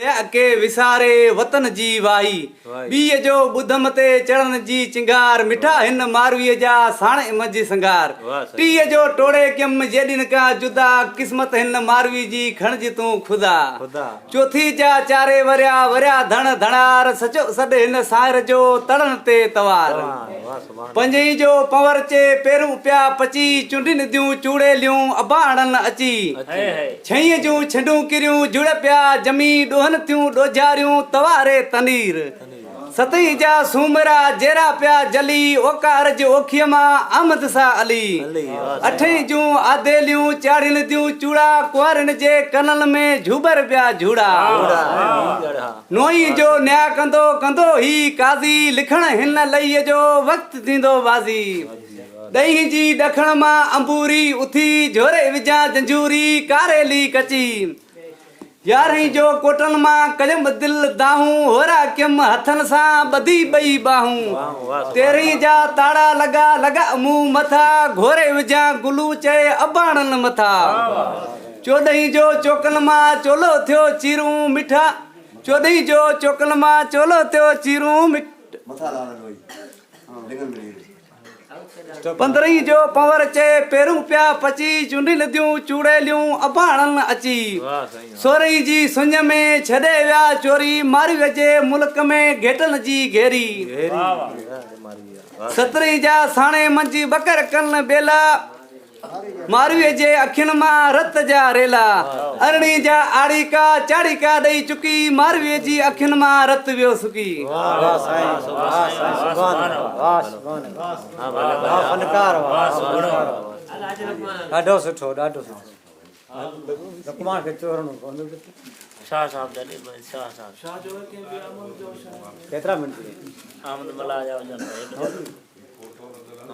के विसारे वतन जी वाही बीए जो बुधम ते चढ़न जी चिंगार मिठा हिन मारवीअ जा साणे मंझि संगार टीह जो टोड़े कियम जेॾिन का जुदा किस्मत हिन मारवी जी खणज तूं खुदा चौथी जा चारे वरिया वरिया धण धणार सचो सॾ हिन साहिर जो तड़न ते तवार पंजई जो पंवर चे पेरूं पिया पची चुंडिन दियूं चूड़ेलियूं अबाणन अची छईं जूं छंडूं किरियूं जुड़ पिया जमी डोहन थियूं डोजारियूं तवारे तनीर सतई जा सूमरा जेरा पिया जली ओकार जो ओखीअ मां अहमद सा अली अठई जूं आदेलियूं चाढ़िन दियूं चूड़ा कुंवरनि जे कनल में झूबर पिया झूड़ा नोई जो न्याय कंदो कंदो ही काज़ी लिखण हिन लईअ जो वक़्तु थींदो बाज़ी दही जी ॾखण मां अंबूरी उथी झोरे विझां जंजूरी कारेली कची यारहीं जो कोटन मां कजम दिल दाहूं होरा कियम हथन सां ॿधी ॿई बाहूं तेरहीं जा ताड़ा लगा लगा मुंह मथा घोरे विझां गुलू चए अबाणन मथा चोॾहीं जो चोकन मां चोलो थियो चीरूं मिठा चोॾहीं जो चोकन मां चोलो थियो चीरूं पंद्रहीं जो पंवर चे पेरूं पिया पची चुंडिन दियूं चूड़ेलियूं अबाणन अची सोरहीं जी सुञ में छॾे विया चोरी मारवीअ जे मुल्क में घेटन जी घेरी सतरहीं जा साणे मंझि बकर कन बेला मारवीअ जे अखियुनि मां रत जा रेला अरिड़हीं जा आड़ी का चाड़ी का ॾेई चुकी मारवीअ जी अखियुनि मां रत वियो सुकी ॾाढो सुठो ॾाढो सुठो कुमार खे चोरणो पवंदो शाह साहब केतिरा मिंट आमद मला जा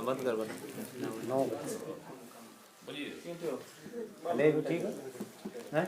बंद कर नौ ले ठीक है